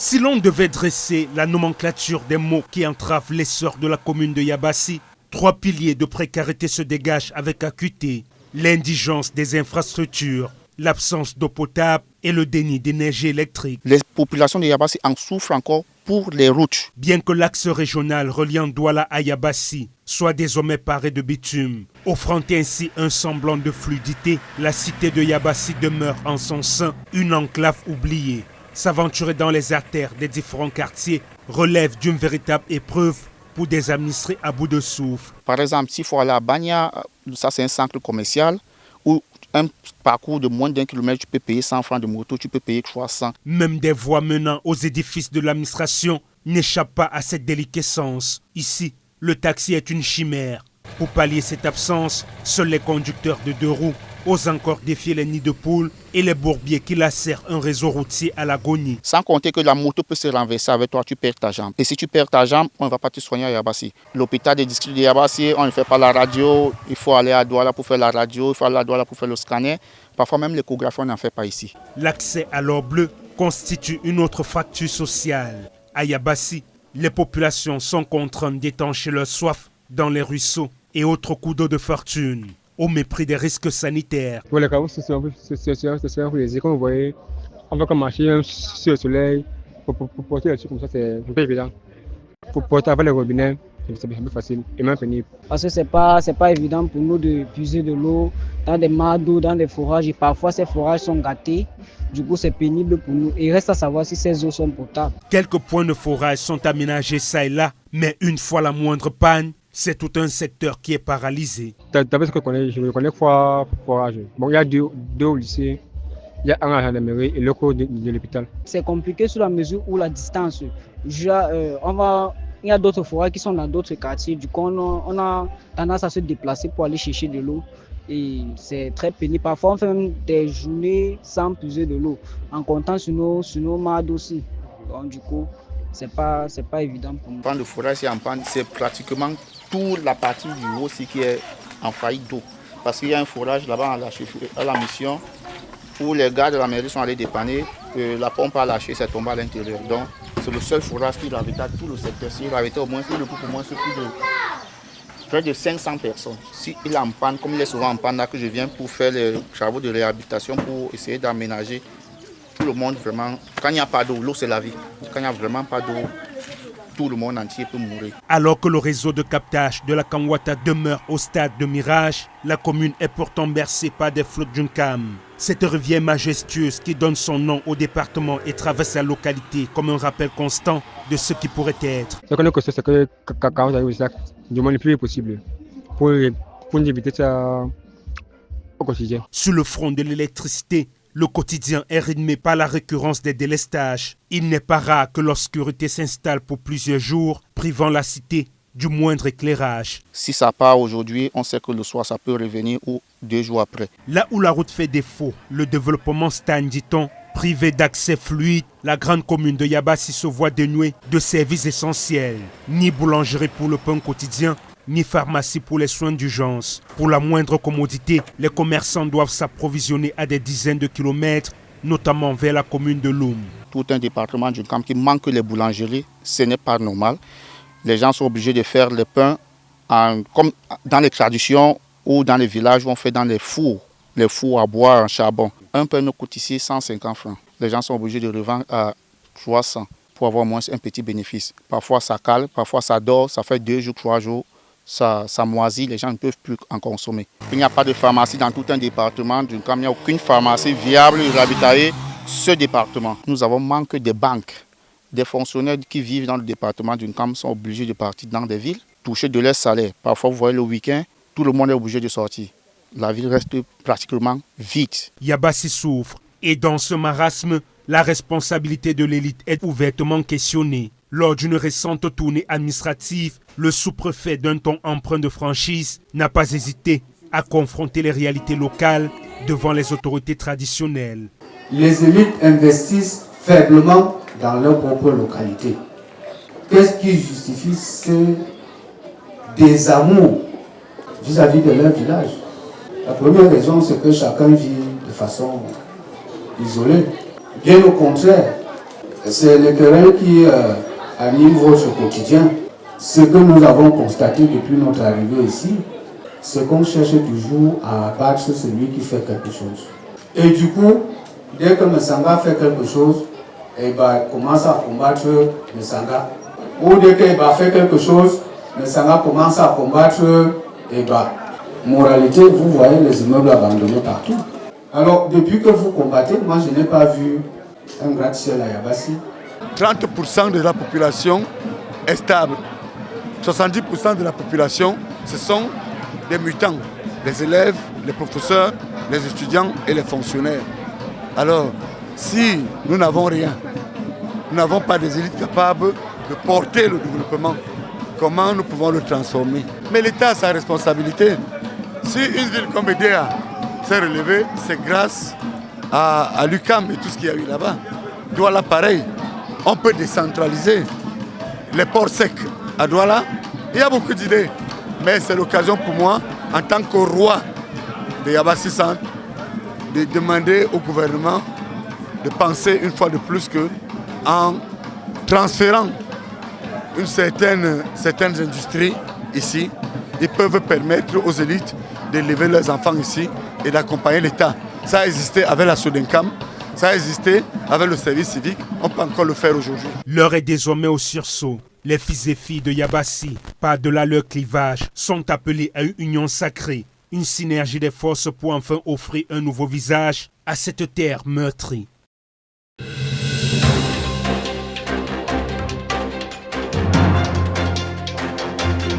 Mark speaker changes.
Speaker 1: Si l'on devait dresser la nomenclature des mots qui entravent l'essor de la commune de Yabassi, 3 piliers de précarité se dégagent avec acuité. L'indigence des infrastructures, l'absence d'eau potable et le déni d'énergie électrique.
Speaker 2: Les populations de Yabassi en souffrent encore pour les routes.
Speaker 1: Bien que l'axe régional reliant Douala à Yabassi soit désormais paré de bitume, offrant ainsi un semblant de fluidité, la cité de Yabassi demeure en son sein une enclave oubliée. S'aventurer dans les artères des différents quartiers relève d'une véritable épreuve pour des administrés à bout de souffle.
Speaker 2: Par exemple, s'il faut aller à Banya, ça c'est un centre commercial où un parcours de moins d'1 kilomètre, tu peux payer 100 francs de moto, tu peux payer 300.
Speaker 1: Même des voies menant aux édifices de l'administration n'échappent pas à cette déliquescence. Ici, le taxi est une chimère. Pour pallier cette absence, seuls les conducteurs de 2 roues osent encore défier les nids de poules et les bourbiers qui lacèrent un réseau routier à l'agonie.
Speaker 2: Sans compter que la moto peut se renverser avec toi, tu perds ta jambe. Et si tu perds ta jambe, on ne va pas te soigner à Yabassi. L'hôpital des districts de Yabassi, on ne fait pas la radio, il faut aller à Douala pour faire la radio, il faut aller à Douala pour faire le scanner. Parfois même l'échographie, on n'en fait pas ici.
Speaker 1: L'accès à l'or bleu constitue une autre fracture sociale. À Yabassi, les populations sont contraintes d'étancher leur soif dans les ruisseaux et autres coups d'eau de fortune, au mépris des risques sanitaires.
Speaker 3: Pour les travaux, c'est comme vous voyez, on va comme marcher même sur le soleil, pour porter les trucs comme ça, c'est un peu évident. Pour porter avec les robinets, c'est un peu facile et même pénible.
Speaker 4: Parce que c'est pas évident pour nous de puiser de l'eau dans des mares d'eau, dans des forages, et parfois ces forages sont gâtés. Du coup, c'est pénible pour nous. Et il reste à savoir si ces eaux sont potables.
Speaker 1: Quelques points de forage sont aménagés ça et là, mais une fois la moindre panne, c'est tout un secteur qui est paralysé.
Speaker 3: D'après ce que je connais forage. Bon, il y a deux au lycée, il y a un à la gendarmerie et l'autre de l'hôpital.
Speaker 4: C'est compliqué sur la mesure où la distance. Il y a d'autres forages qui sont dans d'autres quartiers. Du coup, on a tendance à se déplacer pour aller chercher de l'eau. Et c'est très pénible. Parfois, on fait même des journées sans puiser de l'eau, en comptant sur nos mares aussi. Donc, du coup, c'est pas évident pour nous.
Speaker 2: Quand le forage est en panne, c'est pratiquement toute la partie du haut aussi qui est en faillite d'eau. Parce qu'il y a un forage là-bas à la mission où les gars de la mairie sont allés dépanner. La pompe a lâché, c'est tombé à l'intérieur. Donc, c'est le seul forage qui ravitaille à tout le secteur. S'il ravitaille au moins, près de 500 personnes. S'il est en panne, comme il est souvent en panne, là que je viens pour faire les travaux de réhabilitation, pour essayer d'aménager tout le monde vraiment. Quand il n'y a pas d'eau, l'eau c'est la vie. Quand il n'y a vraiment pas d'eau, tout le monde entier peut mourir.
Speaker 1: Alors que le réseau de captage de la Kamwata demeure au stade de mirage, la commune est pourtant bercée par des flottes d'Unkam. Cette rivière majestueuse qui donne son nom au département et traverse la localité comme un rappel constant de ce qui pourrait être.
Speaker 3: Ce qu'on a c'est que quand on ça, du moins le plus possible pour éviter ça au quotidien.
Speaker 1: Sur le front de l'électricité, le quotidien est rythmé par la récurrence des délestages. Il n'est pas rare que l'obscurité s'installe pour plusieurs jours, privant la cité du moindre éclairage.
Speaker 2: Si ça part aujourd'hui, on sait que le soir, ça peut revenir ou 2 jours après.
Speaker 1: Là où la route fait défaut, le développement stagne, dit-on. Privé d'accès fluide, la grande commune de Yabassi se voit dénuée de services essentiels. Ni boulangerie pour le pain quotidien, ni pharmacie pour les soins d'urgence. Pour la moindre commodité, les commerçants doivent s'approvisionner à des dizaines de kilomètres, notamment vers la commune de Loum.
Speaker 2: Tout un département du camp qui manque les boulangeries, ce n'est pas normal. Les gens sont obligés de faire le pain comme dans les traditions ou dans les villages où on fait dans les fours à bois en charbon. Un pain nous coûte ici 150 francs. Les gens sont obligés de revendre à 300 pour avoir moins un petit bénéfice. Parfois ça cale, parfois ça dort, ça fait 2 jours, 3 jours. Ça moisit, les gens ne peuvent plus en consommer. Il n'y a pas de pharmacie dans tout un département. Il n'y a aucune pharmacie viable et ravitailler ce département. Nous avons manque de banques. Des fonctionnaires qui vivent dans le département d'une CAM sont obligés de partir dans des villes, toucher de leur salaire. Parfois, vous voyez le week-end, tout le monde est obligé de sortir. La ville reste pratiquement vide.
Speaker 1: Yabassi souffre. Et dans ce marasme, la responsabilité de l'élite est ouvertement questionnée. Lors d'une récente tournée administrative, le sous-préfet d'un ton empreint de franchise n'a pas hésité à confronter les réalités locales devant les autorités traditionnelles.
Speaker 5: Les élites investissent faiblement dans leur propre localité. Qu'est-ce qui justifie ce désamour vis-à-vis de leur village? La première raison, c'est que chacun vit de façon isolée. Bien au contraire, C'est le querelle qui anime votre quotidien. Ce que nous avons constaté depuis notre arrivée ici, c'est qu'on cherche toujours à abattre celui qui fait quelque chose. Et du coup, dès que Messanga fait quelque chose, il commence à combattre Messanga. Ou dès qu'il fait quelque chose, Messanga commence à combattre Eba. Moralité, vous voyez les immeubles abandonnés partout. Alors, depuis que vous combattez, moi je n'ai pas vu un gratte-ciel à Yabassi.
Speaker 6: 30% de la population est stable. 70% de la population, ce sont des mutants, les élèves, les professeurs, les étudiants et les fonctionnaires. Alors, si nous n'avons rien, nous n'avons pas des élites capables de porter le développement, comment nous pouvons le transformer? Mais l'État a sa responsabilité. Si une ville comme Edea s'est relevée, c'est grâce à l'UQAM et tout ce qu'il y a eu là-bas. Douala, pareil. On peut décentraliser les ports secs à Douala. Il y a beaucoup d'idées. Mais c'est l'occasion pour moi, en tant que roi de Yabassi Centre, de demander au gouvernement de penser une fois de plus qu'en transférant certaines industries ici, ils peuvent permettre aux élites d'élever leurs enfants ici et d'accompagner l'État. Ça a existé avec la Sodencam, ça a existé avec le service civique, on peut encore le faire aujourd'hui.
Speaker 1: L'heure est désormais au sursaut. Les fils et filles de Yabassi, par-delà leur clivage, sont appelés à une union sacrée, une synergie des forces pour enfin offrir un nouveau visage à cette terre meurtrie.